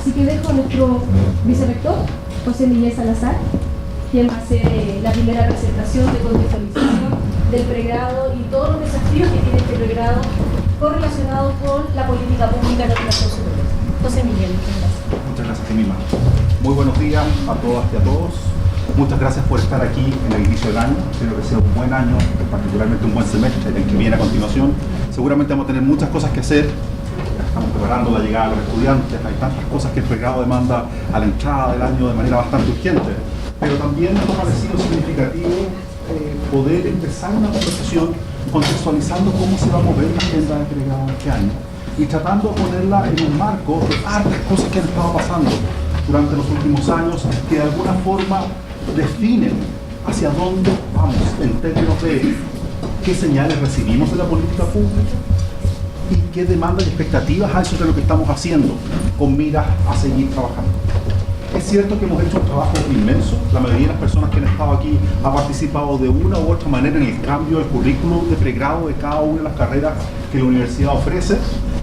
Así que dejo a nuestro vicerrector, José Miguel Salazar, quien va a hacer la primera presentación de contextualización del pregrado y todos los desafíos que tiene este pregrado correlacionados con la política pública de educación superior. José Miguel, muchas gracias. Muchas gracias, Jemima. Muy buenos días a todas y a todos. Muchas gracias por estar aquí en el inicio del año. Espero que sea un buen año, particularmente un buen semestre, el que viene a continuación. Seguramente vamos a tener muchas cosas que hacer. Estamos preparando la llegada de los estudiantes. Hay tantas cosas que el pregrado demanda a la entrada del año de manera bastante urgente. Pero también nos ha parecido significativo poder empezar una conversación contextualizando cómo se va a mover la agenda del pregrado este año y tratando de ponerla en un marco de hartas cosas que han estado pasando durante los últimos años que de alguna forma definen hacia dónde vamos en términos de qué señales recibimos de la política pública y qué demandas y expectativas hay sobre lo que estamos haciendo con miras a seguir trabajando. Es cierto que hemos hecho un trabajo inmenso. La mayoría de las personas que han estado aquí ha participado de una u otra manera en el cambio del currículo de pregrado de cada una de las carreras que la universidad ofrece,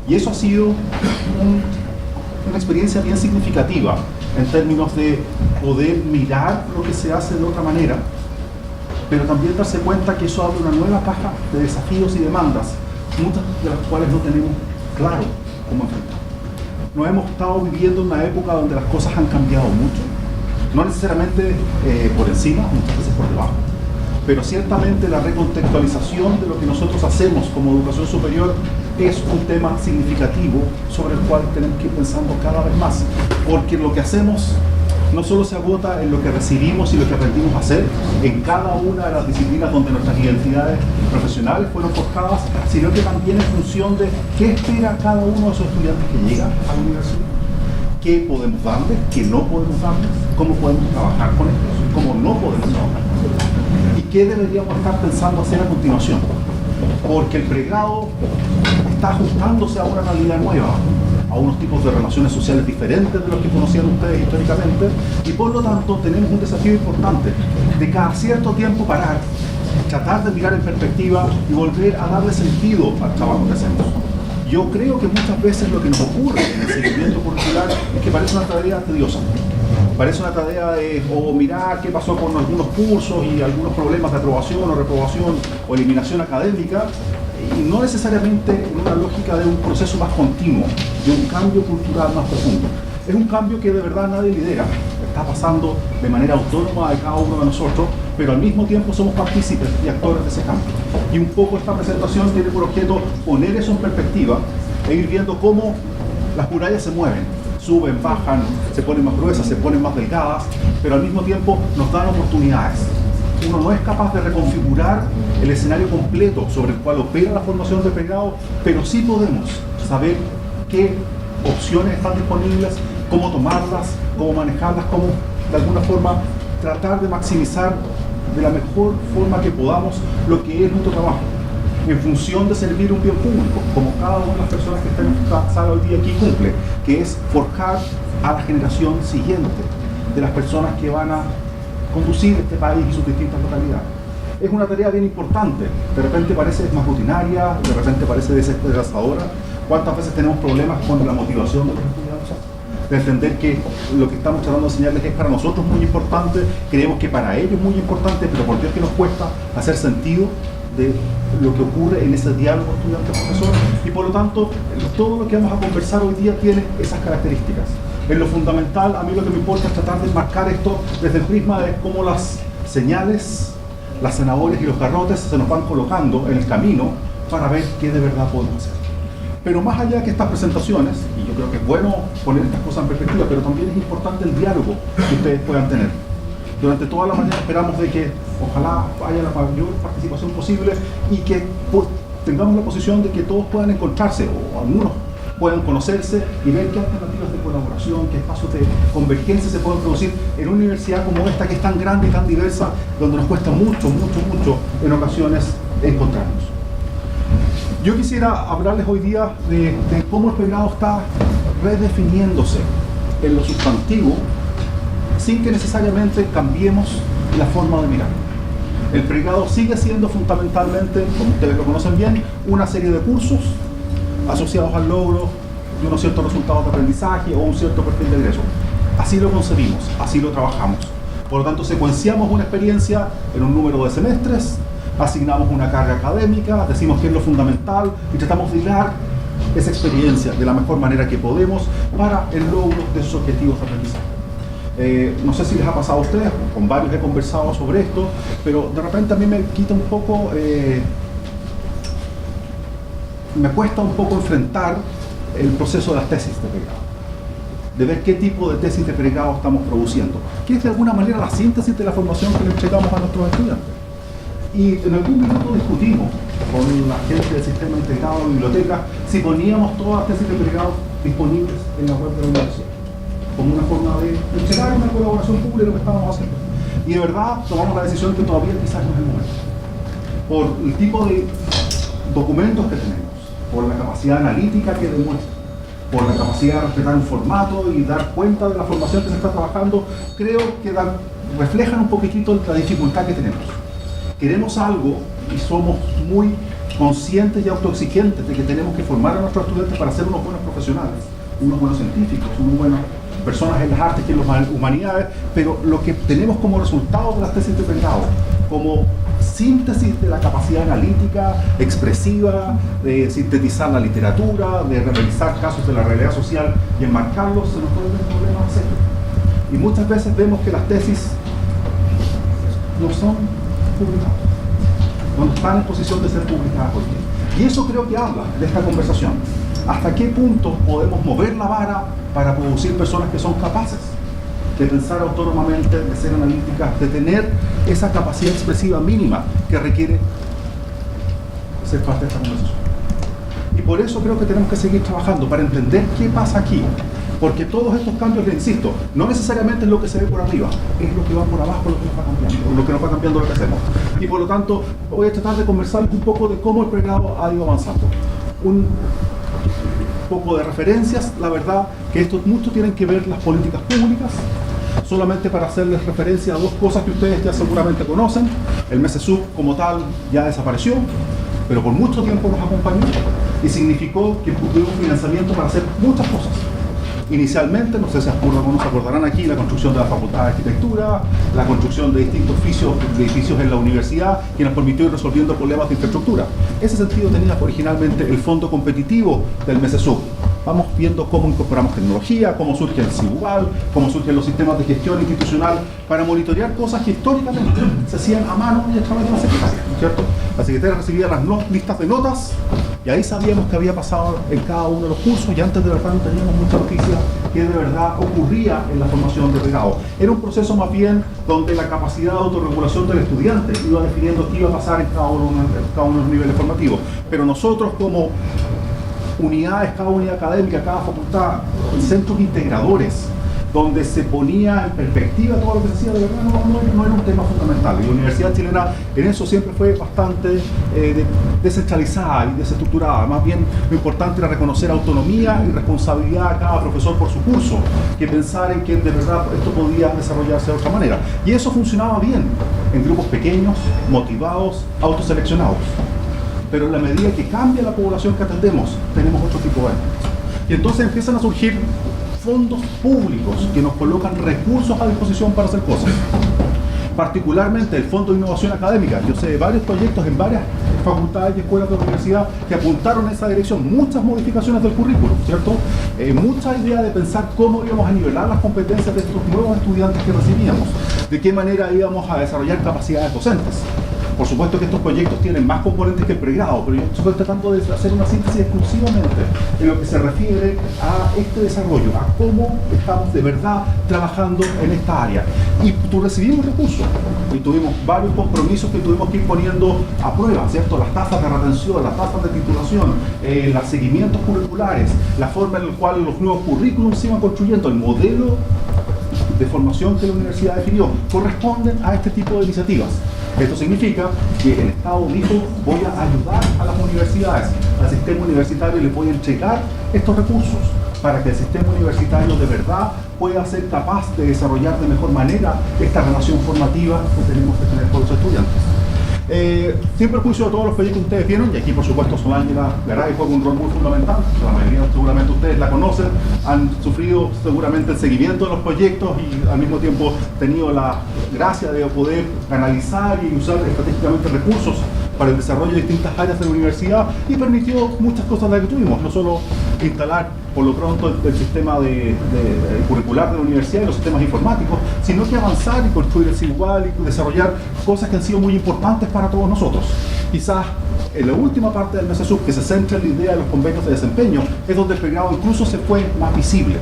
y eso ha sido una experiencia bien significativa en términos de poder mirar lo que se hace de otra manera, pero también darse cuenta que eso abre una nueva caja de desafíos y demandas, muchas de las cuales no tenemos claro cómo enfrentar. Nos hemos estado viviendo una época donde las cosas han cambiado mucho, no necesariamente por encima, muchas veces por debajo, pero ciertamente la recontextualización de lo que nosotros hacemos como educación superior es un tema significativo sobre el cual tenemos que ir pensando cada vez más, porque lo que hacemos no solo se agota en lo que recibimos y lo que aprendimos a hacer en cada una de las disciplinas donde nuestras identidades profesionales fueron forjadas, sino que también en función de qué espera cada uno de esos estudiantes que llegan a la universidad, qué podemos darles, qué no podemos darles, cómo podemos trabajar con ellos, cómo no podemos trabajar con ellos, y qué deberíamos estar pensando hacer a continuación, porque el pregrado está ajustándose a una realidad nueva, a unos tipos de relaciones sociales diferentes de los que conocían ustedes históricamente, y por lo tanto tenemos un desafío importante de cada cierto tiempo parar, tratar de mirar en perspectiva y volver a darle sentido al trabajo que hacemos. Yo creo que muchas veces lo que nos ocurre en el seguimiento curricular es que parece una tarea tediosa. Parece una tarea de mirar qué pasó con algunos cursos y algunos problemas de aprobación o reprobación o eliminación académica, y no necesariamente en una lógica de un proceso más continuo, de un cambio cultural más profundo. Es un cambio que de verdad nadie lidera, está pasando de manera autónoma de cada uno de nosotros, pero al mismo tiempo somos partícipes y actores de ese cambio. Y un poco esta presentación tiene por objeto poner eso en perspectiva e ir viendo cómo las murallas se mueven, suben, bajan, se ponen más gruesas, se ponen más delgadas, pero al mismo tiempo nos dan oportunidades. Uno no es capaz de reconfigurar el escenario completo sobre el cual opera la formación de pregrado, pero sí podemos saber qué opciones están disponibles, cómo tomarlas, cómo manejarlas, cómo de alguna forma tratar de maximizar de la mejor forma que podamos lo que es nuestro trabajo, en función de servir un bien público, como cada una de las personas que están en esta sala hoy día aquí cumple, que es forjar a la generación siguiente de las personas que van a conducir este país y sus distintas localidades. Es una tarea bien importante, de repente parece más rutinaria, de repente parece desesperanzadora. ¿Cuántas veces tenemos problemas con la motivación de los estudiantes? De entender que lo que estamos tratando de enseñarles es para nosotros muy importante, creemos que para ellos es muy importante, pero por Dios que nos cuesta hacer sentido de lo que ocurre en ese diálogo estudiante-profesor, y por lo tanto todo lo que vamos a conversar hoy día tiene esas características. En lo fundamental, a mí lo que me importa es tratar de enmarcar esto desde el prisma de cómo las señales, las zanahorias y los garrotes se nos van colocando en el camino para ver qué de verdad podemos hacer. Pero más allá de que estas presentaciones, y yo creo que es bueno poner estas cosas en perspectiva, pero también es importante el diálogo que ustedes puedan tener. Durante toda la mañana esperamos de que ojalá haya la mayor participación posible y que tengamos la posición de que todos puedan encontrarse, o algunos puedan conocerse y ver qué alternativas de colaboración, qué espacios de convergencia se pueden producir en una universidad como esta, que es tan grande y tan diversa, donde nos cuesta mucho en ocasiones encontrarnos. Yo quisiera hablarles hoy día de cómo el pregrado está redefiniéndose en lo sustantivo sin que necesariamente cambiemos la forma de mirar. El pregrado sigue siendo fundamentalmente, como ustedes lo conocen bien, una serie de cursos asociados al logro de unos ciertos resultados de aprendizaje o un cierto perfil de egreso. Así lo concebimos, así lo trabajamos. Por lo tanto, secuenciamos una experiencia en un número de semestres, asignamos una carga académica, decimos qué es lo fundamental y tratamos de hilar esa experiencia de la mejor manera que podemos para el logro de esos objetivos de aprendizaje. No sé si les ha pasado a ustedes, con varios he conversado sobre esto, pero de repente a mí me quita un poco, me cuesta un poco enfrentar el proceso de las tesis de pregrado, de ver qué tipo de tesis de pregrado estamos produciendo, que es de alguna manera la síntesis de la formación que le entregamos a nuestros estudiantes. Y en algún minuto discutimos con la gente del sistema integrado de biblioteca si poníamos todas las tesis de pregrado disponibles en la web de la universidad, como una forma de entregar una colaboración pública lo que estábamos haciendo. Y de verdad tomamos la decisión que todavía quizás no es el momento, por el tipo de documentos que tenemos, por la capacidad analítica que demuestra, por la capacidad de respetar un formato y dar cuenta de la formación que se está trabajando, creo que reflejan un poquitito la dificultad que tenemos. Queremos algo y somos muy conscientes y autoexigentes de que tenemos que formar a nuestros estudiantes para ser unos buenos profesionales, unos buenos científicos, unas buenas personas en las artes y en las humanidades, pero lo que tenemos como resultado de las tesis de pregrado, como síntesis de la capacidad analítica, expresiva, de sintetizar la literatura, de realizar casos de la realidad social y enmarcarlos, se nos pueden ver problemas serios. Y muchas veces vemos que las tesis no son publicadas, no están en posición de ser publicadas hoy día. Y eso creo que habla de esta conversación. ¿Hasta qué punto podemos mover la vara para producir personas que son capaces de pensar autónomamente, de ser analíticas, de tener esa capacidad expresiva mínima que requiere ser parte de esta conversación? Y por eso creo que tenemos que seguir trabajando para entender qué pasa aquí. Porque todos estos cambios, le insisto, no necesariamente es lo que se ve por arriba, es lo que va por abajo, lo que nos va cambiando, lo que nos va cambiando lo que hacemos. Y por lo tanto, voy a tratar de conversar un poco de cómo el pregrado ha ido avanzando. Un poco de referencias, la verdad que esto mucho tienen que ver las políticas públicas. Solamente para hacerles referencia a dos cosas que ustedes ya seguramente conocen. El MECESUB como tal ya desapareció, pero por mucho tiempo nos acompañó y significó que tuvimos financiamiento para hacer muchas cosas. Inicialmente, no sé si se acordarán aquí, la construcción de la Facultad de Arquitectura, la construcción de distintos edificios en la universidad, que nos permitió ir resolviendo problemas de infraestructura. Ese sentido tenía originalmente el fondo competitivo del MECESUB. Vamos viendo cómo incorporamos tecnología, cómo surge el CIBUAL, cómo surgen los sistemas de gestión institucional para monitorear cosas que históricamente se hacían a mano y a través de la secretaria, ¿cierto? La secretaria recibía las listas de notas y ahí sabíamos qué había pasado en cada uno de los cursos, y antes de verdad no teníamos mucha noticia que de verdad ocurría en la formación de pregrado. Era un proceso más bien donde la capacidad de autorregulación del estudiante iba definiendo qué iba a pasar en cada uno de los niveles formativos. Pero nosotros como unidades, cada unidad académica, cada facultad, centros integradores, donde se ponía en perspectiva todo lo que se hacía, de verdad no era un tema fundamental. Y la Universidad Chilena en eso siempre fue bastante descentralizada y desestructurada. Más bien lo importante era reconocer autonomía y responsabilidad a cada profesor por su curso, que pensar en que de verdad esto podía desarrollarse de otra manera. Y eso funcionaba bien en grupos pequeños, motivados, autoseleccionados. Pero en la medida que cambia la población que atendemos, tenemos otro tipo de entes. Y entonces empiezan a surgir fondos públicos que nos colocan recursos a disposición para hacer cosas. Particularmente el Fondo de Innovación Académica. Yo sé de varios proyectos en varias facultades y escuelas de la universidad que apuntaron en esa dirección. Muchas modificaciones del currículum, ¿cierto? Mucha idea de pensar cómo íbamos a nivelar las competencias de estos nuevos estudiantes que recibíamos. De qué manera íbamos a desarrollar capacidades docentes. Por supuesto que estos proyectos tienen más componentes que el pregrado, pero yo estoy tratando de hacer una síntesis exclusivamente en lo que se refiere a este desarrollo, a cómo estamos de verdad trabajando en esta área. Y recibimos recursos, y tuvimos varios compromisos que tuvimos que ir poniendo a prueba, ¿cierto? Las tasas de retención, las tasas de titulación, los seguimientos curriculares, la forma en la cual los nuevos currículums se iban construyendo, el modelo de formación que la universidad definió, corresponden a este tipo de iniciativas. Esto significa que el Estado dijo: voy a ayudar a las universidades, al sistema universitario, y les voy a entregar estos recursos para que el sistema universitario de verdad pueda ser capaz de desarrollar de mejor manera esta relación formativa que tenemos que tener con los estudiantes. Sin perjuicio de todos los proyectos que ustedes vieron, y aquí por supuesto Solángela Garay juega un rol muy fundamental, la mayoría seguramente ustedes la conocen, han sufrido seguramente el seguimiento de los proyectos y al mismo tiempo tenido la gracia de poder analizar y usar estratégicamente recursos para el desarrollo de distintas áreas de la universidad y permitió muchas cosas las que tuvimos, no solo instalar por lo pronto el sistema curricular de la universidad y los sistemas informáticos, sino que avanzar y construir el igual y desarrollar cosas que han sido muy importantes para todos nosotros. Quizás en la última parte del MESESUB, que se centra en la idea de los convenios de desempeño, es donde el pregrado incluso se fue más visible.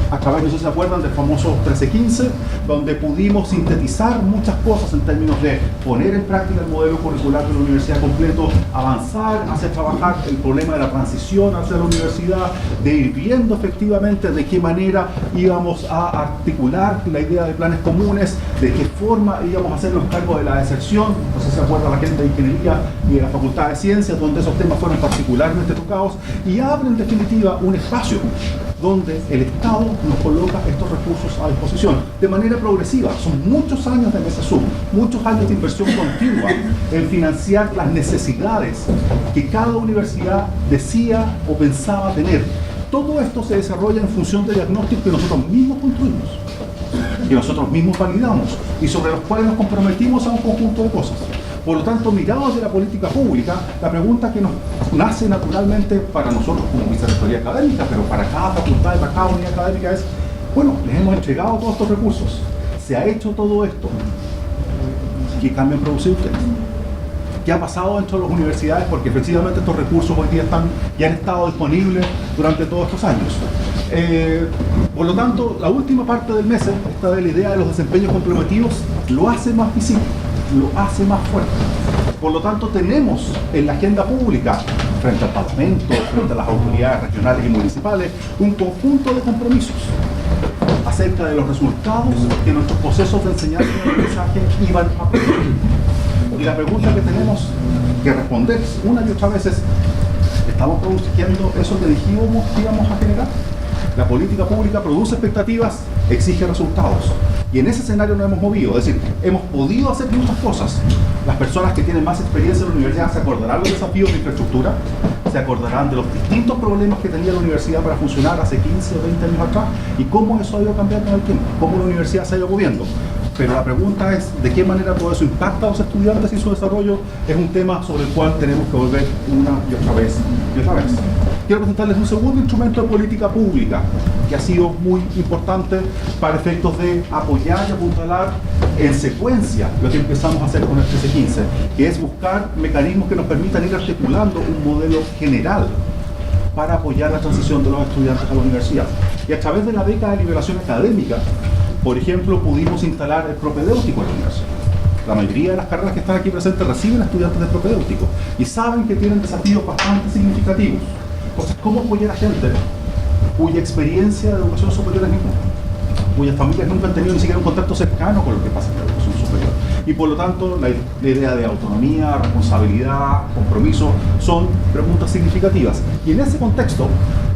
A través, no sé si se acuerdan, del famoso 1315, donde pudimos sintetizar muchas cosas en términos de poner en práctica el modelo curricular de la universidad completo, avanzar hacia trabajar el problema de la transición hacia la universidad, de ir viendo efectivamente de qué manera íbamos a articular la idea de planes comunes, de qué forma íbamos a hacernos cargo de la deserción. No sé si se acuerda la gente de Ingeniería y de la Facultad de Ciencias, donde esos temas fueron particularmente tocados, y abre en definitiva un espacio donde el Estado nos coloca estos recursos a disposición de manera progresiva. Son muchos años de MESESUB, muchos años de inversión continua en financiar las necesidades que cada universidad decía o pensaba tener. Todo esto se desarrolla en función de diagnósticos que nosotros mismos construimos, que nosotros mismos validamos y sobre los cuales nos comprometimos a un conjunto de cosas. Por lo tanto, mirados de la política pública, la pregunta que nos nace naturalmente para nosotros como vicerrectoría académica, pero para cada facultad y para cada unidad académica es, bueno, les hemos entregado todos estos recursos, se ha hecho todo esto, ¿qué cambio han producido ustedes? ¿Qué ha pasado dentro de las universidades? Porque efectivamente estos recursos hoy día ya han estado disponibles durante todos estos años. Por lo tanto, la última parte del MESE, esta de la idea de los desempeños complementivos, lo hace más visible, lo hace más fuerte. Por lo tanto, tenemos en la agenda pública, frente al Parlamento, frente a las autoridades regionales y municipales, un conjunto de compromisos acerca de los resultados que nuestros procesos de enseñanza y aprendizaje iban a producir. Y la pregunta que tenemos que responder una y otra vez es, ¿estamos produciendo eso que dijimos que íbamos a generar? La política pública produce expectativas, exige resultados. Y en ese escenario nos hemos movido, es decir, hemos podido hacer muchas cosas. Las personas que tienen más experiencia en la universidad se acordarán de los desafíos de infraestructura, se acordarán de los distintos problemas que tenía la universidad para funcionar hace 15 o 20 años atrás y cómo eso ha ido cambiando en el tiempo, cómo la universidad se ha ido moviendo. Pero la pregunta es, ¿de qué manera todo eso impacta a los estudiantes y su desarrollo? Es un tema sobre el cual tenemos que volver una y otra vez y otra vez. Quiero presentarles un segundo instrumento de política pública que ha sido muy importante para efectos de apoyar y apuntalar en secuencia lo que empezamos a hacer con el 1315, que es buscar mecanismos que nos permitan ir articulando un modelo general para apoyar la transición de los estudiantes a la universidad. Y a través de la beca de liberación académica, por ejemplo, pudimos instalar el propedéutico en la universidad. La mayoría de las carreras que están aquí presentes reciben estudiantes de propedéutico y saben que tienen desafíos bastante significativos. Entonces, ¿cómo apoyar a gente cuya experiencia de educación superior es ninguna? Cuyas familias nunca han tenido ni siquiera un contacto cercano con lo que pasa en la educación superior. Y por lo tanto, la idea de autonomía, responsabilidad, compromiso, son preguntas significativas. Y en ese contexto,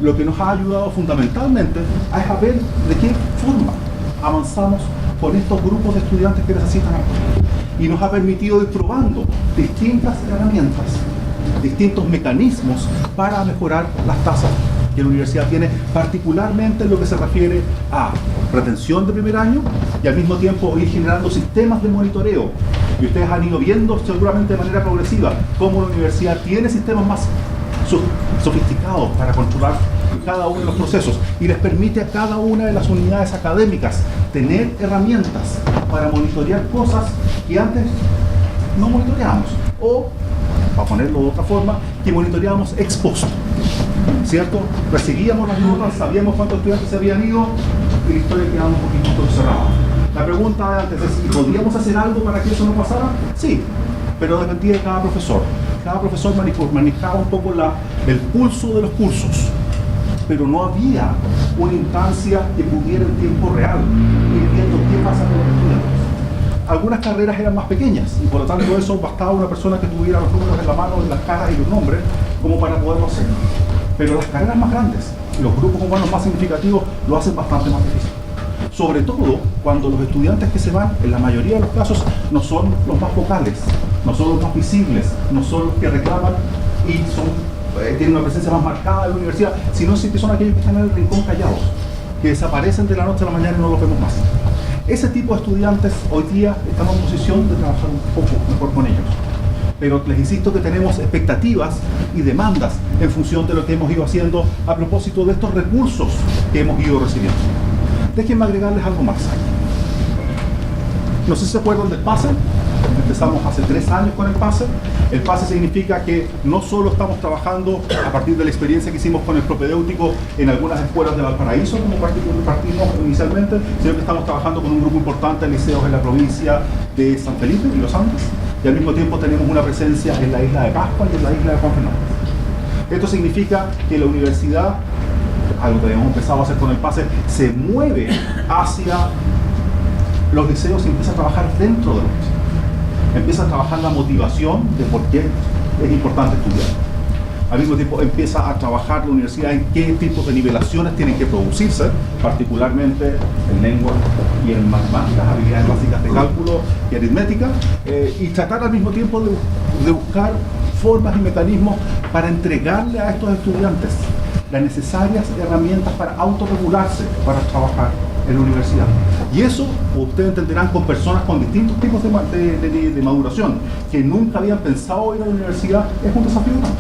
lo que nos ha ayudado fundamentalmente es a ver de qué forma avanzamos con estos grupos de estudiantes que necesitan apoyo. Y nos ha permitido ir probando distintas herramientas, distintos mecanismos para mejorar las tasas que la universidad tiene, particularmente en lo que se refiere a retención de primer año y al mismo tiempo ir generando sistemas de monitoreo. Y ustedes han ido viendo seguramente de manera progresiva cómo la universidad tiene sistemas más sofisticados para controlar cada uno de los procesos y les permite a cada una de las unidades académicas tener herramientas para monitorear cosas que antes no monitoreábamos, o, para ponerlo de otra forma, que monitoreábamos ex post, ¿cierto? Recibíamos las notas, sabíamos cuántos estudiantes se habían ido y la historia quedaba un poquito cerrada. La pregunta de antes es si podíamos hacer algo para que eso no pasara. Sí, pero dependía de cada profesor. Cada profesor manejaba un poco el pulso de los cursos, pero no había una instancia que pudiera en tiempo real ir viendo qué pasa con los estudiantes. Algunas carreras eran más pequeñas y por lo tanto eso bastaba una persona que tuviera los números en la mano, en las caras y los nombres como para poderlo hacer. Pero las carreras más grandes, los grupos humanos más significativos lo hacen bastante más difícil. Sobre todo cuando los estudiantes que se van, en la mayoría de los casos, no son los más vocales, no son los más visibles, no son los que reclaman y tienen una presencia más marcada en la universidad, sino que son aquellos que están en el rincón callados, que desaparecen de la noche a la mañana y no los vemos más. Ese tipo de estudiantes hoy día estamos en posición de trabajar un poco mejor con ellos. Pero les insisto que tenemos expectativas y demandas en función de lo que hemos ido haciendo a propósito de estos recursos que hemos ido recibiendo. Déjenme agregarles algo más. No sé si se acuerdan del PASE. Empezamos hace 3 años con el PASE. El PASE significa que no solo estamos trabajando a partir de la experiencia que hicimos con el propedéutico en algunas escuelas de Valparaíso, como partimos inicialmente, sino que estamos trabajando con un grupo importante de liceos en la provincia de San Felipe y Los Andes, y al mismo tiempo tenemos una presencia en la isla de Pascua y en la isla de Juan Fernández. Esto significa que la universidad, algo que hemos empezado a hacer con el PASE, se mueve hacia los liceos y empieza a trabajar dentro de los liceos. Empieza a trabajar la motivación de por qué es importante estudiar. Al mismo tiempo empieza a trabajar la universidad en qué tipos de nivelaciones tienen que producirse, particularmente en lengua y en matemáticas, habilidades básicas de cálculo y aritmética, y tratar al mismo tiempo de buscar formas y mecanismos para entregarle a estos estudiantes las necesarias herramientas para autorregularse, para trabajar en la universidad. Y eso, ustedes entenderán, con personas con distintos tipos de maduración, que nunca habían pensado ir a la universidad, es un desafío grande.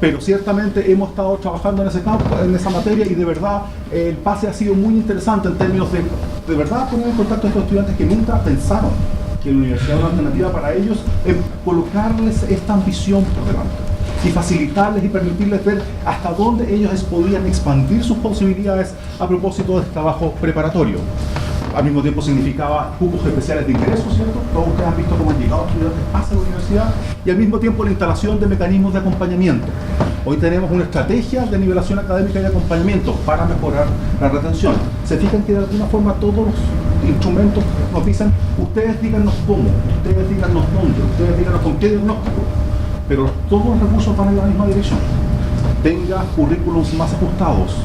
Pero ciertamente hemos estado trabajando en ese campo, en esa materia, y de verdad el PASE ha sido muy interesante en términos de verdad poner en contacto a estos estudiantes que nunca pensaron que la universidad era una alternativa para ellos, en colocarles esta ambición por delante y facilitarles y permitirles ver hasta dónde ellos podían expandir sus posibilidades a propósito de este trabajo preparatorio. Al mismo tiempo significaba cupos especiales de ingresos, ¿cierto? Todos ustedes han visto cómo han llegado estudiantes hacia la universidad, y al mismo tiempo la instalación de mecanismos de acompañamiento. Hoy tenemos una estrategia de nivelación académica y de acompañamiento para mejorar la retención. Se fijan que de alguna forma todos los instrumentos nos dicen, ustedes díganos cómo, ustedes díganos dónde, ustedes díganos con qué diagnóstico, pero todos los recursos van en la misma dirección. Tenga currículums más ajustados,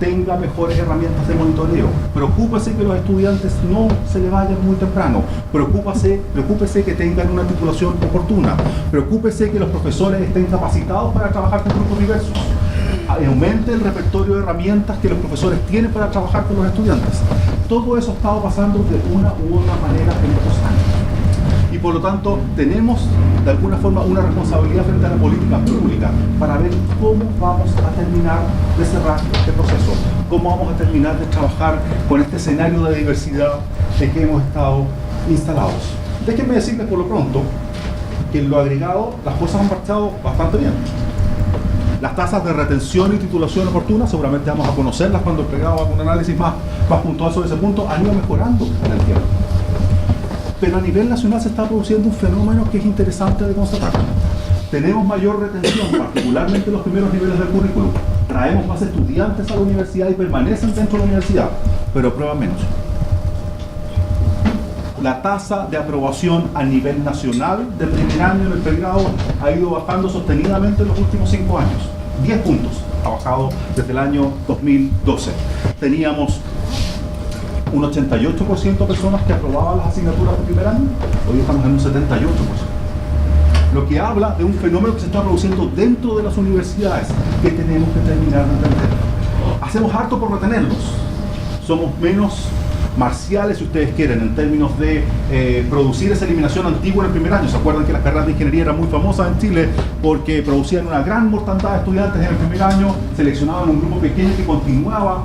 tenga mejores herramientas de monitoreo, preocúpese que los estudiantes no se le vayan muy temprano, preocúpese que tengan una titulación oportuna, preocúpese que los profesores estén capacitados para trabajar con grupos diversos, aumente el repertorio de herramientas que los profesores tienen para trabajar con los estudiantes. Todo eso ha estado pasando de una u otra manera en estos años. Y por lo tanto tenemos de alguna forma una responsabilidad frente a la política pública para ver cómo vamos a terminar de cerrar este proceso, cómo vamos a terminar de trabajar con este escenario de diversidad en que hemos estado instalados. Déjenme decirles por lo pronto que en lo agregado las cosas han marchado bastante bien. Las tasas de retención y titulación oportuna, seguramente vamos a conocerlas cuando el pregrado haga un análisis más puntual sobre ese punto, han ido mejorando en el tiempo. Pero a nivel nacional se está produciendo un fenómeno que es interesante de constatar. Tenemos mayor retención, particularmente en los primeros niveles del currículum. Traemos más estudiantes a la universidad y permanecen dentro de la universidad, pero aprueban menos. La tasa de aprobación a nivel nacional de primer año en el pregrado ha ido bajando sostenidamente en los últimos 5 años. 10 puntos ha bajado desde el año 2012. Teníamos un 88% de personas que aprobaban las asignaturas de primer año, hoy estamos en un 78%. Lo que habla de un fenómeno que se está produciendo dentro de las universidades que tenemos que terminar de entender. Hacemos harto por retenerlos, somos menos marciales, si ustedes quieren, en términos de producir esa eliminación antigua en el primer año. ¿Se acuerdan que las carreras de ingeniería eran muy famosas en Chile porque producían una gran mortandad de estudiantes en el primer año, seleccionaban un grupo pequeño que continuaba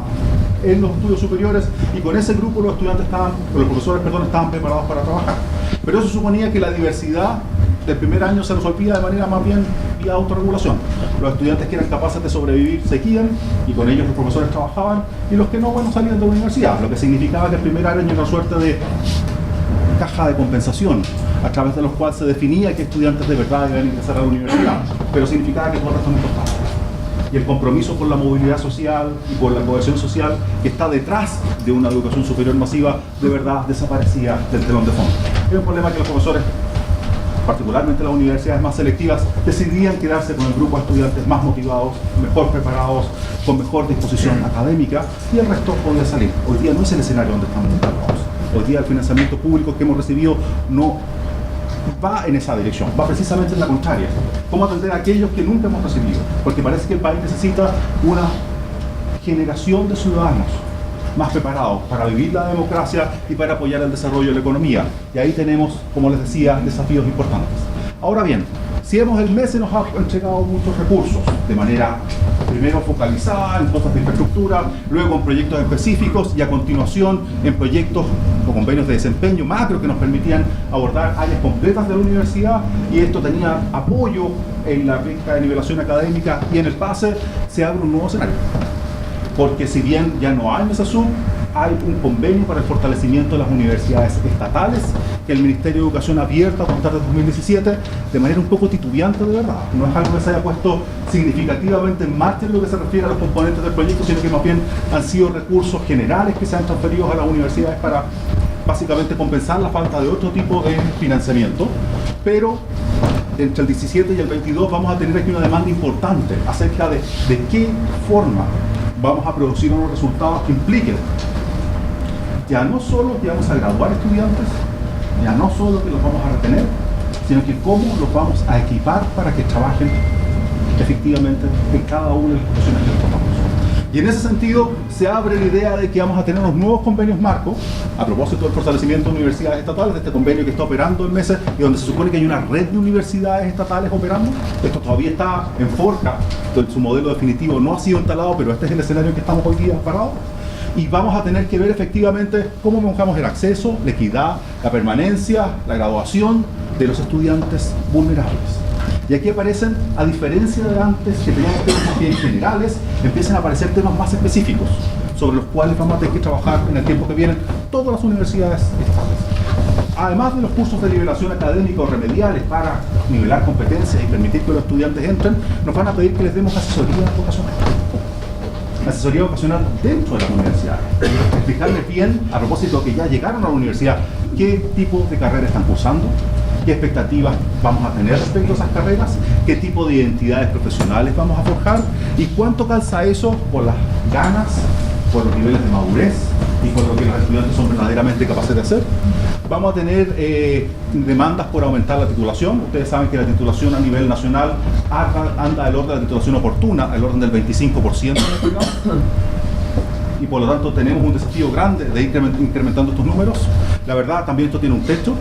en los estudios superiores, y con ese grupo los profesores estaban preparados para trabajar? Pero eso suponía que la diversidad del primer año se resolvía de manera más bien vía autorregulación. Los estudiantes que eran capaces de sobrevivir seguían, y con ellos los profesores trabajaban, y los que no, bueno, salían de la universidad, lo que significaba que el primer año era una suerte de caja de compensación, a través de los cuales se definía qué estudiantes de verdad iban a ingresar a la universidad, pero significaba que todo el resto no importaba. Y el compromiso por la movilidad social y por la cohesión social que está detrás de una educación superior masiva, de verdad desaparecía del telón de fondo. Es un problema que los profesores particularmente las universidades más selectivas, decidían quedarse con el grupo de estudiantes más motivados, mejor preparados, con mejor disposición académica, y el resto podía salir. Hoy día no es el escenario donde estamos instalados. Hoy día el financiamiento público que hemos recibido no va en esa dirección, va precisamente en la contraria. ¿Cómo atender a aquellos que nunca hemos recibido? Porque parece que el país necesita una generación de ciudadanos más preparados para vivir la democracia y para apoyar el desarrollo de la economía. Y ahí tenemos, como les decía, desafíos importantes. Ahora bien, si vemos el mes, se nos ha entregado muchos recursos, de manera primero focalizada en cosas de infraestructura, luego en proyectos específicos y a continuación en proyectos o convenios de desempeño macro que nos permitían abordar áreas completas de la universidad, y esto tenía apoyo en la beca de nivelación académica y en el PASE. Se abre un nuevo escenario, porque si bien ya no hay MESASUB, hay un convenio para el fortalecimiento de las universidades estatales que el Ministerio de Educación ha abierto a contar de 2017 de manera un poco titubeante, de verdad. No es algo que se haya puesto significativamente en marcha en lo que se refiere a los componentes del proyecto, sino que más bien han sido recursos generales que se han transferido a las universidades para básicamente compensar la falta de otro tipo de financiamiento. Pero entre el 17 y el 22 vamos a tener aquí una demanda importante acerca de qué forma vamos a producir unos resultados que impliquen ya no solo que vamos a graduar estudiantes, ya no solo que los vamos a retener, sino que cómo los vamos a equipar para que trabajen efectivamente en cada una de las profesiones que les tomamos. Y en ese sentido se abre la idea de que vamos a tener unos nuevos convenios marco, a propósito del fortalecimiento de universidades estatales, de este convenio que está operando en meses y donde se supone que hay una red de universidades estatales operando. Esto todavía está en forja, su modelo definitivo no ha sido instalado, pero este es el escenario en que estamos hoy día parados. Y vamos a tener que ver efectivamente cómo mejoramos el acceso, la equidad, la permanencia, la graduación de los estudiantes vulnerables. Y aquí aparecen, a diferencia de antes, que teníamos temas más bien generales, empiezan a aparecer temas más específicos, sobre los cuales vamos a tener que trabajar en el tiempo que viene todas las universidades estatales. Además de los cursos de nivelación académica o remediales para nivelar competencias y permitir que los estudiantes entren, nos van a pedir que les demos asesoría vocacional. Asesoría vocacional dentro de las universidades. Explicarles bien, a propósito de que ya llegaron a la universidad, qué tipo de carrera están cursando, qué expectativas vamos a tener respecto a esas carreras, qué tipo de identidades profesionales vamos a forjar y cuánto calza eso por las ganas, por los niveles de madurez y por lo que los estudiantes son verdaderamente capaces de hacer. Vamos a tener demandas por aumentar la titulación. Ustedes saben que la titulación a nivel nacional anda al orden de la titulación oportuna, al orden del 25% en el programa. Y por lo tanto tenemos un desafío grande de ir incrementando estos números. La verdad, también esto tiene un techo.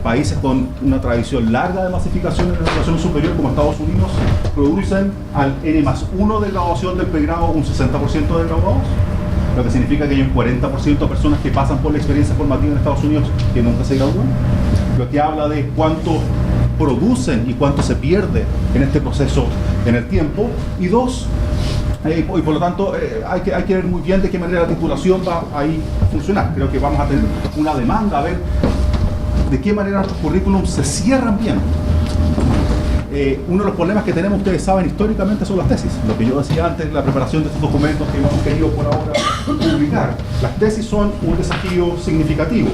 Países con una tradición larga de masificación en la educación superior, como Estados Unidos, producen al N+1 de graduación del pregrado un 60% de graduados, lo que significa que hay un 40% de personas que pasan por la experiencia formativa en Estados Unidos que nunca se gradúan, lo que habla de cuánto producen y cuánto se pierde en este proceso en el tiempo. Y dos, y por lo tanto hay que ver muy bien de qué manera la titulación va a funcionar. Creo que vamos a tener una demanda a ver de qué manera nuestros currículums se cierran bien. Uno de los problemas que tenemos, ustedes saben, históricamente son las tesis. Lo que yo decía antes, la preparación de estos documentos que hemos querido por ahora publicar. Las tesis son un desafío significativo.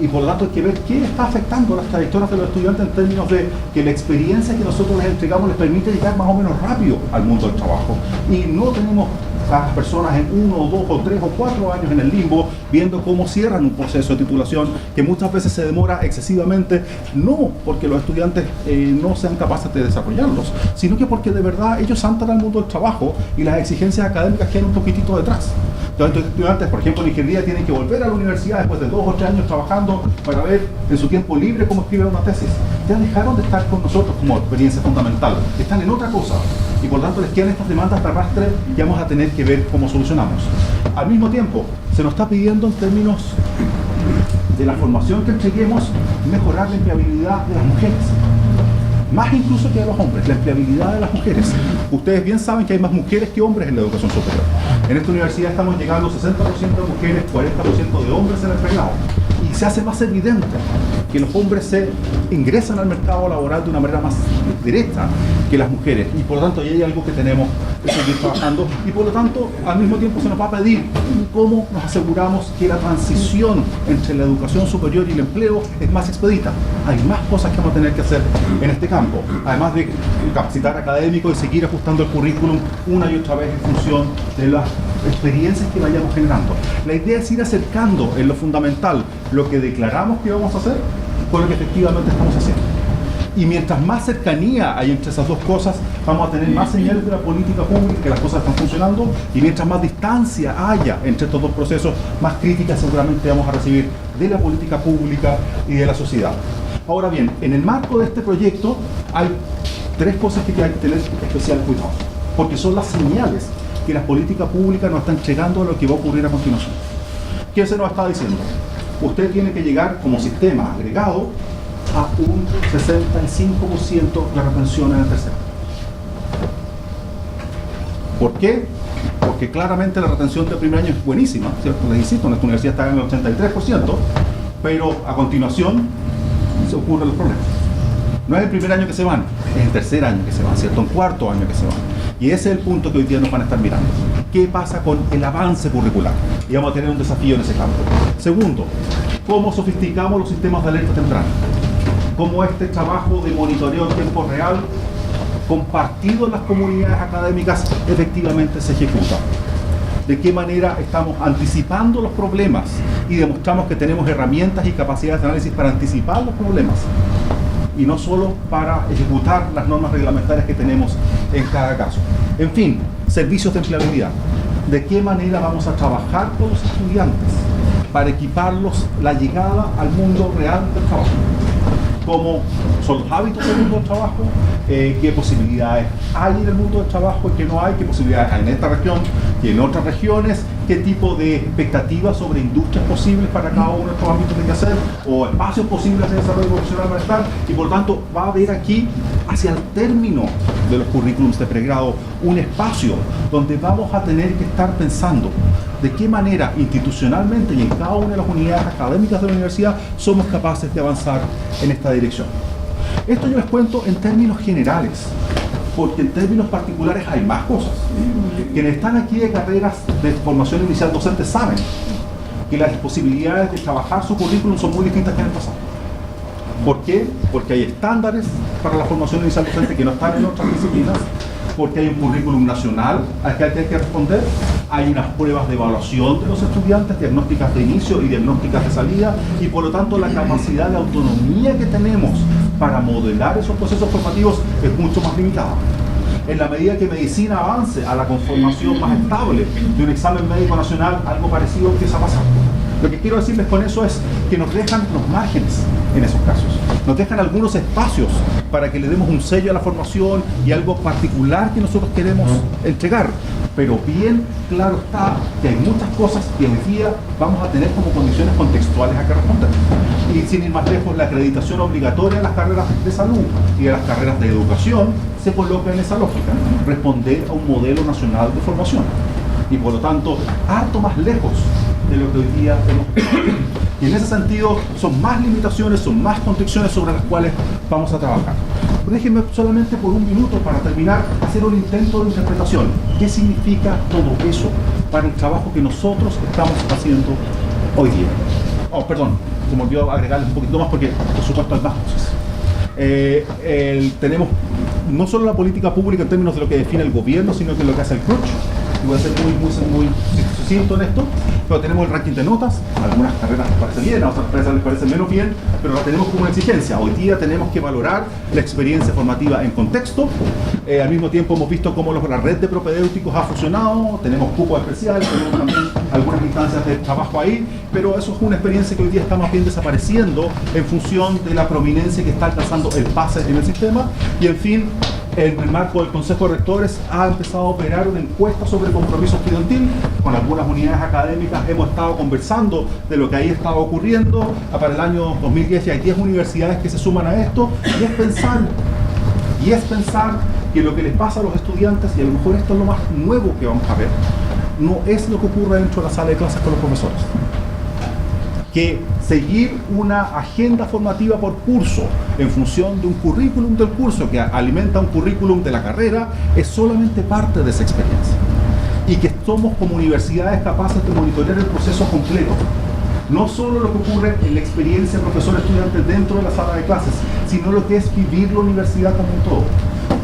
Y por lo tanto hay que ver qué está afectando las trayectorias de los estudiantes en términos de que la experiencia que nosotros les entregamos les permite llegar más o menos rápido al mundo del trabajo. Y no tenemos a las personas en 1, 2, 3 o 4 años en el limbo, viendo cómo cierran un proceso de titulación que muchas veces se demora excesivamente, no porque los estudiantes no sean capaces de desarrollarlos, sino que porque de verdad ellos entran al mundo del trabajo y las exigencias académicas quedan un poquitito detrás. Entonces, estudiantes, por ejemplo, en ingeniería tienen que volver a la universidad después de 2 o 3 años trabajando para ver en su tiempo libre cómo escribir una tesis. Ya dejaron de estar con nosotros como experiencia fundamental, están en otra cosa y por lo tanto les quedan estas demandas de arrastre y vamos a tener que ver cómo solucionamos. Al mismo tiempo, se nos está pidiendo en términos de la formación que entreguemos mejorar la empleabilidad de las mujeres. Más incluso que de los hombres, la empleabilidad de las mujeres. Ustedes bien saben que hay más mujeres que hombres en la educación superior. En esta universidad estamos llegando 60% de mujeres, 40% de hombres en el pregrado. Y se hace más evidente que los hombres se ingresan al mercado laboral de una manera más derecha que las mujeres, y por lo tanto ahí hay algo que tenemos que seguir trabajando, y por lo tanto al mismo tiempo se nos va a pedir cómo nos aseguramos que la transición entre la educación superior y el empleo es más expedita. Hay más cosas que vamos a tener que hacer en este campo, además de capacitar académicos y seguir ajustando el currículum una y otra vez en función de las experiencias que vayamos generando. La idea es ir acercando en lo fundamental lo que declaramos que vamos a hacer con lo que efectivamente estamos haciendo. Y mientras más cercanía hay entre esas dos cosas, vamos a tener más señales de la política pública que las cosas están funcionando, y mientras más distancia haya entre estos dos procesos, más críticas seguramente vamos a recibir de la política pública y de la sociedad. Ahora bien, en el marco de este proyecto hay tres cosas que hay que tener especial cuidado, porque son las señales que las políticas públicas nos están entregando a lo que va a ocurrir a continuación. ¿Qué se nos está diciendo? Usted tiene que llegar como sistema agregado a un 65% de retención en el tercer año. ¿Por qué? Porque claramente la retención del primer año es buenísima, ¿cierto? Les insisto, nuestra universidad está en el 83%, pero a continuación se ocurren los problemas. No es el primer año que se van, es el tercer año que se van, ¿cierto? En cuarto año que se van. Y ese es el punto que hoy día nos van a estar mirando. ¿Qué pasa con el avance curricular? Y vamos a tener un desafío en ese campo. Segundo, ¿cómo sofisticamos los sistemas de alerta temprana? ¿Cómo este trabajo de monitoreo en tiempo real, compartido en las comunidades académicas, efectivamente se ejecuta? ¿De qué manera estamos anticipando los problemas y demostramos que tenemos herramientas y capacidades de análisis para anticipar los problemas? Y no solo para ejecutar las normas reglamentarias que tenemos en cada caso. En fin, servicios de empleabilidad. ¿De qué manera vamos a trabajar con los estudiantes para equiparlos la llegada al mundo real del trabajo? ¿Cómo son los hábitos del mundo del trabajo? ¿Qué posibilidades hay en el mundo del trabajo y qué no hay? ¿Qué posibilidades hay en esta región y en otras regiones? ¿Qué tipo de expectativas sobre industrias posibles para cada uno de estos ámbitos hay que hacer? ¿O espacios posibles de desarrollo profesional van a estar? Y por tanto va a haber aquí, hacia el término de los currículums de pregrado, un espacio donde vamos a tener que estar pensando de qué manera institucionalmente y en cada una de las unidades académicas de la universidad somos capaces de avanzar en esta dirección. Esto yo les cuento en términos generales, porque en términos particulares hay más cosas. Quienes están aquí de carreras de formación inicial docente saben que las posibilidades de trabajar su currículum son muy distintas que en el pasado. ¿Por qué? Porque hay estándares para la formación inicial docente que no están en otras disciplinas, porque hay un currículum nacional al que hay que responder, hay unas pruebas de evaluación de los estudiantes, diagnósticas de inicio y diagnósticas de salida, y por lo tanto la capacidad de autonomía que tenemos para modelar esos procesos formativos es mucho más limitada. En la medida que medicina avance a la conformación más estable de un examen médico nacional, algo parecido empieza a pasar. Lo que quiero decirles con eso es que nos dejan los márgenes en esos casos. Nos dejan algunos espacios para que le demos un sello a la formación y algo particular que nosotros queremos entregar. Pero bien claro está que hay muchas cosas que hoy día vamos a tener como condiciones contextuales a que responder. Y sin ir más lejos, la acreditación obligatoria de las carreras de salud y de las carreras de educación se coloca en esa lógica, responder a un modelo nacional de formación. Y por lo tanto, harto más lejos de lo que hoy día tenemos. Y en ese sentido, son más limitaciones, son más constricciones sobre las cuales vamos a trabajar. Déjenme solamente por un minuto, para terminar, hacer un intento de interpretación. ¿Qué significa todo eso para el trabajo que nosotros estamos haciendo hoy día? Oh, perdón, se me olvidó agregarles un poquito más porque, por supuesto, hay más cosas. Tenemos no solo la política pública en términos de lo que define el gobierno, sino que lo que hace el CRUCH. Y voy a ser muy sucinto en esto, pero tenemos el ranking de notas. Algunas carreras les parece bien, a otras carreras les parece menos bien, pero la tenemos como una exigencia. Hoy día tenemos que valorar la experiencia formativa en contexto. Al mismo tiempo hemos visto cómo la red de propedéuticos ha funcionado, tenemos cupos especiales, tenemos también algunas instancias de trabajo ahí, pero eso es una experiencia que hoy día está más bien desapareciendo en función de la prominencia que está alcanzando el PASE en el sistema. Y en fin, en el marco del Consejo de Rectores ha empezado a operar una encuesta sobre compromiso estudiantil. Con algunas unidades académicas hemos estado conversando de lo que ahí estaba ocurriendo. Para el año 2010 ya hay 10 universidades que se suman a esto, y es pensar que lo que les pasa a los estudiantes, y a lo mejor esto es lo más nuevo que vamos a ver, no es lo que ocurre dentro de la sala de clases con los profesores. que seguir una agenda formativa por curso en función de un currículum del curso que alimenta un currículum de la carrera es solamente parte de esa experiencia. Y que somos como universidades capaces de monitorear el proceso completo. No solo lo que ocurre en la experiencia profesor-estudiante dentro de la sala de clases, sino lo que es vivir la universidad como un todo.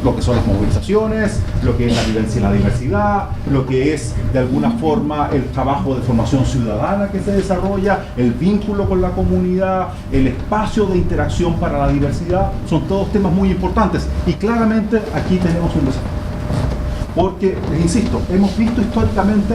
Lo que son las movilizaciones, lo que es la vivencia y la diversidad, lo que es de alguna forma el trabajo de formación ciudadana que se desarrolla, el vínculo con la comunidad, el espacio de interacción para la diversidad, son todos temas muy importantes y claramente aquí tenemos un desafío. Porque, les insisto, hemos visto históricamente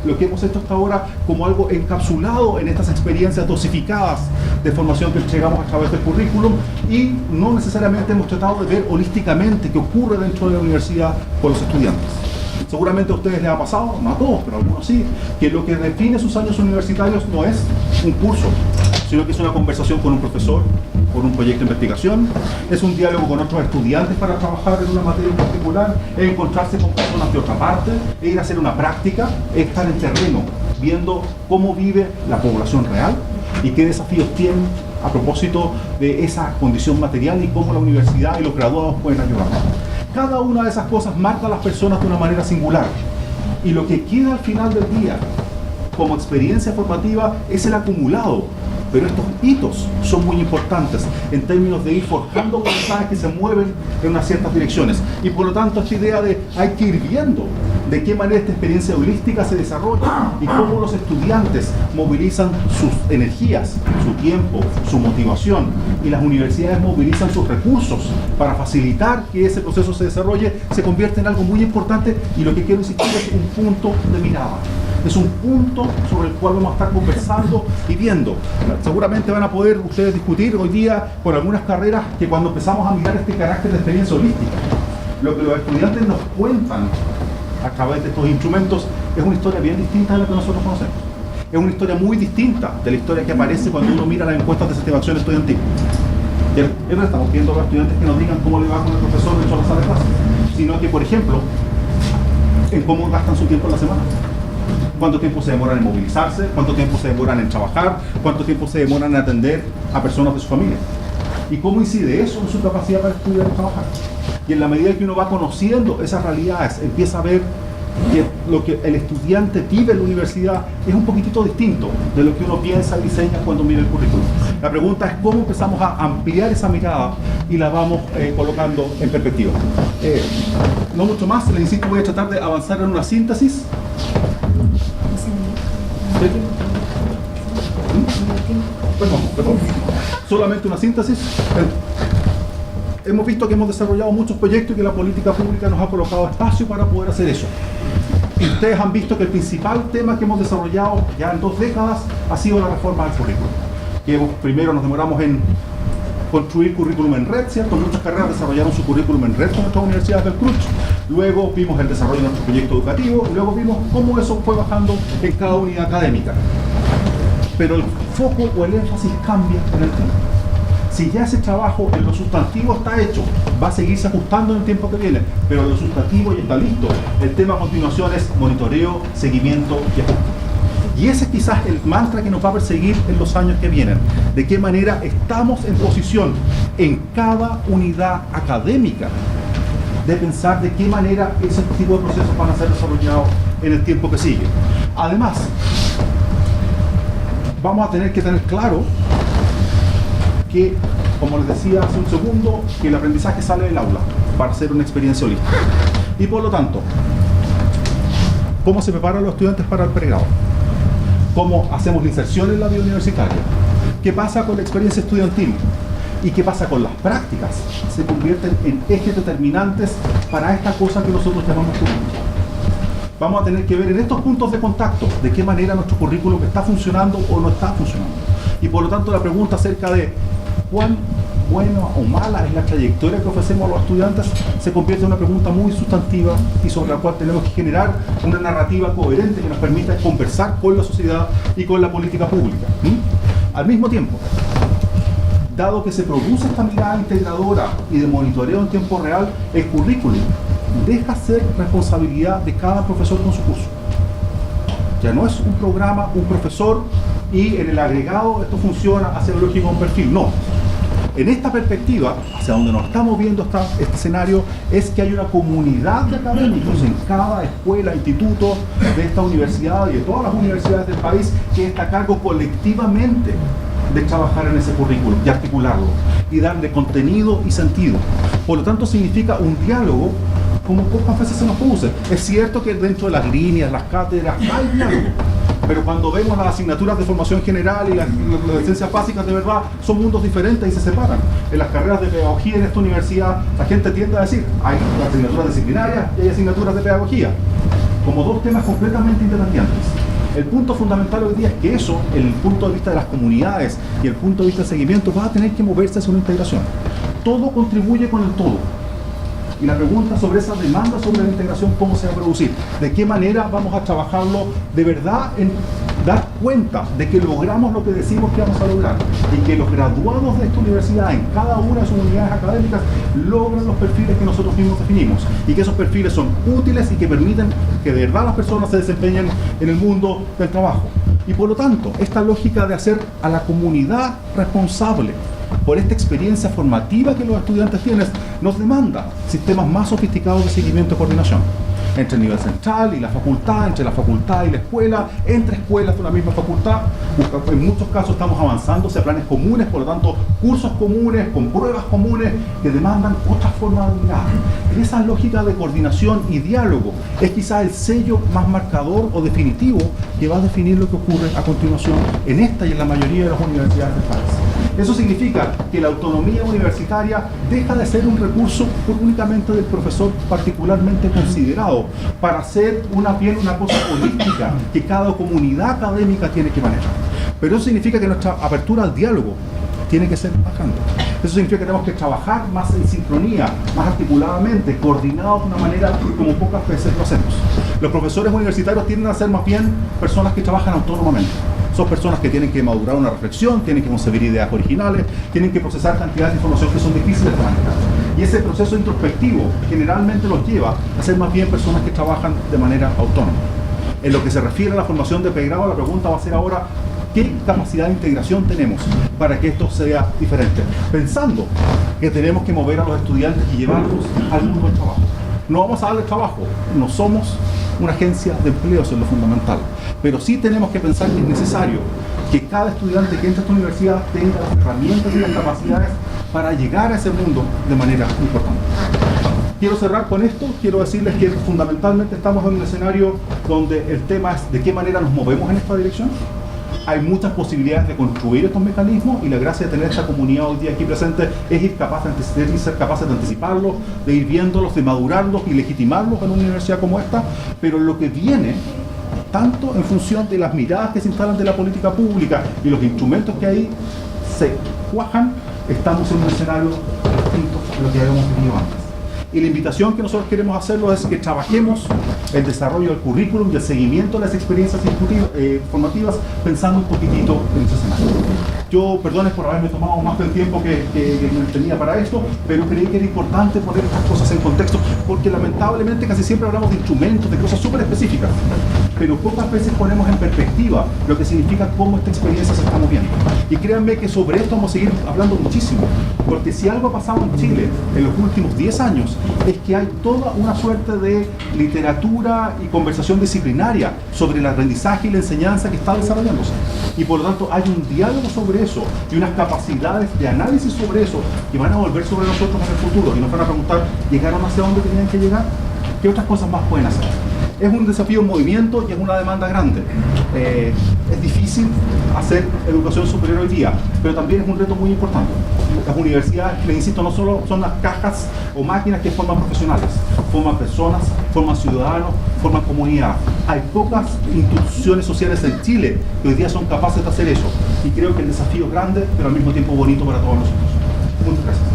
lo que hemos hecho hasta ahora como algo encapsulado en estas experiencias dosificadas de formación que entregamos a través del currículum y no necesariamente hemos tratado de ver holísticamente qué ocurre dentro de la universidad con los estudiantes. Seguramente a ustedes les ha pasado, no a todos, pero a algunos sí, que lo que define sus años universitarios no es un curso, sino que es una conversación con un profesor, con un proyecto de investigación, es un diálogo con otros estudiantes para trabajar en una materia en particular, es encontrarse con personas de otra parte, es ir a hacer una práctica, es estar en terreno, viendo cómo vive la población real y qué desafíos tienen a propósito de esa condición material y cómo la universidad y los graduados pueden ayudar. Cada una de esas cosas marca a las personas de una manera singular y lo que queda al final del día como experiencia formativa es el acumulado. Pero estos hitos son muy importantes en términos de ir forjando voluntades que se mueven en unas ciertas direcciones. Y por lo tanto, esta idea de hay que ir viendo de qué manera esta experiencia holística se desarrolla y cómo los estudiantes movilizan sus energías, su tiempo, su motivación y las universidades movilizan sus recursos para facilitar que ese proceso se desarrolle, se convierte en algo muy importante y lo que quiero insistir es un punto de mirada. Es un punto sobre el cual vamos a estar conversando y viendo. Seguramente van a poder ustedes discutir hoy día por algunas carreras que cuando empezamos a mirar este carácter de experiencia holística, lo que los estudiantes nos cuentan a través de estos instrumentos es una historia bien distinta de la que nosotros conocemos. Es una historia muy distinta de la historia que aparece cuando uno mira las encuestas de satisfacción estudiantil. Y no estamos pidiendo a los estudiantes que nos digan cómo le va con el profesor dentro de la sala de clases, sino que, por ejemplo, en cómo gastan su tiempo en la semana. Cuánto tiempo se demoran en movilizarse, cuánto tiempo se demoran en trabajar, cuánto tiempo se demoran en atender a personas de su familia. Y cómo incide eso en su capacidad para estudiar y trabajar. Y en la medida que uno va conociendo esas realidades, empieza a ver que lo que el estudiante vive en la universidad es un poquitito distinto de lo que uno piensa y diseña cuando mira el currículum. La pregunta es cómo empezamos a ampliar esa mirada y la vamos colocando en perspectiva. No mucho más, les insisto, voy a tratar de avanzar en una síntesis. Perdón. Solamente una síntesis. Hemos visto que hemos desarrollado muchos proyectos y que la política pública nos ha colocado espacio para poder hacer eso. Y ustedes han visto que el principal tema que hemos desarrollado ya en 2 décadas ha sido la reforma del currículum. Que primero nos demoramos en construir currículum en red, ¿cierto? Muchas carreras desarrollaron su currículum en red con nuestras universidades del CRUCH. Luego vimos el desarrollo de nuestro proyecto educativo y luego vimos cómo eso fue bajando en cada unidad académica. Pero el foco o el énfasis cambia en el tiempo. Si ya ese trabajo en lo sustantivo está hecho, va a seguirse ajustando en el tiempo que viene, pero lo sustantivo ya está listo. El tema a continuación es monitoreo, seguimiento y ajuste. Y ese es quizás el mantra que nos va a perseguir en los años que vienen. De qué manera estamos en posición en cada unidad académica de pensar de qué manera ese tipo de procesos van a ser desarrollados en el tiempo que sigue. Además, vamos a tener que tener claro que, como les decía hace un segundo, que el aprendizaje sale del aula para hacer una experiencia holística. Y por lo tanto, ¿cómo se preparan los estudiantes para el pregrado? ¿Cómo hacemos la inserción en la vida universitaria? ¿Qué pasa con la experiencia estudiantil? ¿Y qué pasa con las prácticas? Se convierten en ejes determinantes para esta cosa que nosotros llamamos currículum. Vamos a tener que ver en estos puntos de contacto de qué manera nuestro currículum está funcionando o no está funcionando. Y por lo tanto la pregunta acerca de cuán buena o mala es la trayectoria que ofrecemos a los estudiantes se convierte en una pregunta muy sustantiva y sobre la cual tenemos que generar una narrativa coherente que nos permita conversar con la sociedad y con la política pública. Al mismo tiempo, dado que se produce esta mirada integradora y de monitoreo en tiempo real, el currículum deja ser responsabilidad de cada profesor con su curso. Ya no es un programa, un profesor y en el agregado esto funciona hacia la lógica de un perfil. No. En esta perspectiva, hacia donde nos estamos viendo este escenario, es que hay una comunidad de académicos en cada escuela, instituto de esta universidad y de todas las universidades del país que está a cargo colectivamente de trabajar en ese currículum y articularlo y darle contenido y sentido. Por lo tanto, significa un diálogo como pocas veces se nos produce. Es cierto que dentro de las líneas, las cátedras, hay diálogo. Pero cuando vemos las asignaturas de formación general y las ciencias básicas, de verdad, son mundos diferentes y se separan. En las carreras de pedagogía en esta universidad, la gente tiende a decir, hay asignaturas disciplinarias y hay asignaturas de pedagogía, como dos temas completamente independientes. El punto fundamental hoy día es que eso, el punto de vista de las comunidades y el punto de vista del seguimiento, va a tener que moverse hacia una integración. Todo contribuye con el todo. Y la pregunta sobre esa demanda sobre la integración, ¿cómo se va a producir? ¿De qué manera vamos a trabajarlo de verdad en dar cuenta de que logramos lo que decimos que vamos a lograr? Y que los graduados de esta universidad, en cada una de sus unidades académicas, logran los perfiles que nosotros mismos definimos. Y que esos perfiles son útiles y que permiten que de verdad las personas se desempeñen en el mundo del trabajo. Y por lo tanto, esta lógica de hacer a la comunidad responsable por esta experiencia formativa que los estudiantes tienen, nos demanda sistemas más sofisticados de seguimiento y coordinación entre el nivel central y la facultad, entre la facultad y la escuela, entre escuelas de una misma facultad. En muchos casos estamos avanzando hacia planes comunes, por lo tanto cursos comunes, con pruebas comunes que demandan otra forma de mirar. Y esa lógica de coordinación y diálogo es quizás el sello más marcador o definitivo que va a definir lo que ocurre a continuación en esta y en la mayoría de las universidades del país. Eso significa que la autonomía universitaria deja de ser un recurso únicamente del profesor particularmente considerado para hacer una cosa holística que cada comunidad académica tiene que manejar. Pero eso significa que nuestra apertura al diálogo tiene que ser más grande. Eso significa que tenemos que trabajar más en sincronía, más articuladamente, coordinados de una manera como pocas veces lo hacemos. Los profesores universitarios tienden a ser más bien personas que trabajan autónomamente. Son personas que tienen que madurar una reflexión, tienen que concebir ideas originales, tienen que procesar cantidades de información que son difíciles de manejar. Y ese proceso introspectivo generalmente los lleva a ser más bien personas que trabajan de manera autónoma. En lo que se refiere a la formación de pregrado, la pregunta va a ser ahora, ¿qué capacidad de integración tenemos para que esto sea diferente? Pensando que tenemos que mover a los estudiantes y llevarlos al mundo del trabajo. No vamos a darles trabajo, no somos una agencia de empleos en lo fundamental, pero sí tenemos que pensar que es necesario que cada estudiante que entre a esta universidad tenga las herramientas y las capacidades para llegar a ese mundo de manera importante. Quiero cerrar con esto, quiero decirles que fundamentalmente estamos en un escenario donde el tema es de qué manera nos movemos en esta dirección. Hay muchas posibilidades de construir estos mecanismos y la gracia de tener esta comunidad hoy día aquí presente es ir capaz de ser capaces de anticiparlos, de ir viéndolos, de madurarlos y legitimarlos en una universidad como esta, pero lo que viene, tanto en función de las miradas que se instalan de la política pública y los instrumentos que ahí se cuajan, estamos en un escenario distinto a lo que habíamos vivido antes. Y la invitación que nosotros queremos hacerlo es que trabajemos el desarrollo del currículum y el seguimiento de las experiencias formativas pensando un poquitito en ese escenario. Yo, perdones por haberme tomado más del tiempo que tenía para esto, pero creí que era importante poner estas cosas en contexto, porque lamentablemente casi siempre hablamos de instrumentos, de cosas súper específicas, pero pocas veces ponemos en perspectiva lo que significa cómo esta experiencia se está moviendo. Y créanme que sobre esto vamos a seguir hablando muchísimo, porque si algo ha pasado en Chile en los últimos 10 años, es que hay toda una suerte de literatura y conversación disciplinaria sobre el aprendizaje y la enseñanza que está desarrollándose. Y por lo tanto hay un diálogo sobre eso y unas capacidades de análisis sobre eso que van a volver sobre nosotros en el futuro y nos van a preguntar, ¿llegaron hacia dónde tenían que llegar? ¿Qué otras cosas más pueden hacer? Es un desafío en movimiento y es una demanda grande. Es difícil hacer educación superior hoy día, pero también es un reto muy importante. Las universidades, les insisto, no solo son las cajas o máquinas que forman profesionales, forman personas, forman ciudadanos, forman comunidad. Hay pocas instituciones sociales en Chile que hoy día son capaces de hacer eso. Y creo que el desafío es grande, pero al mismo tiempo bonito para todos nosotros. Muchas gracias.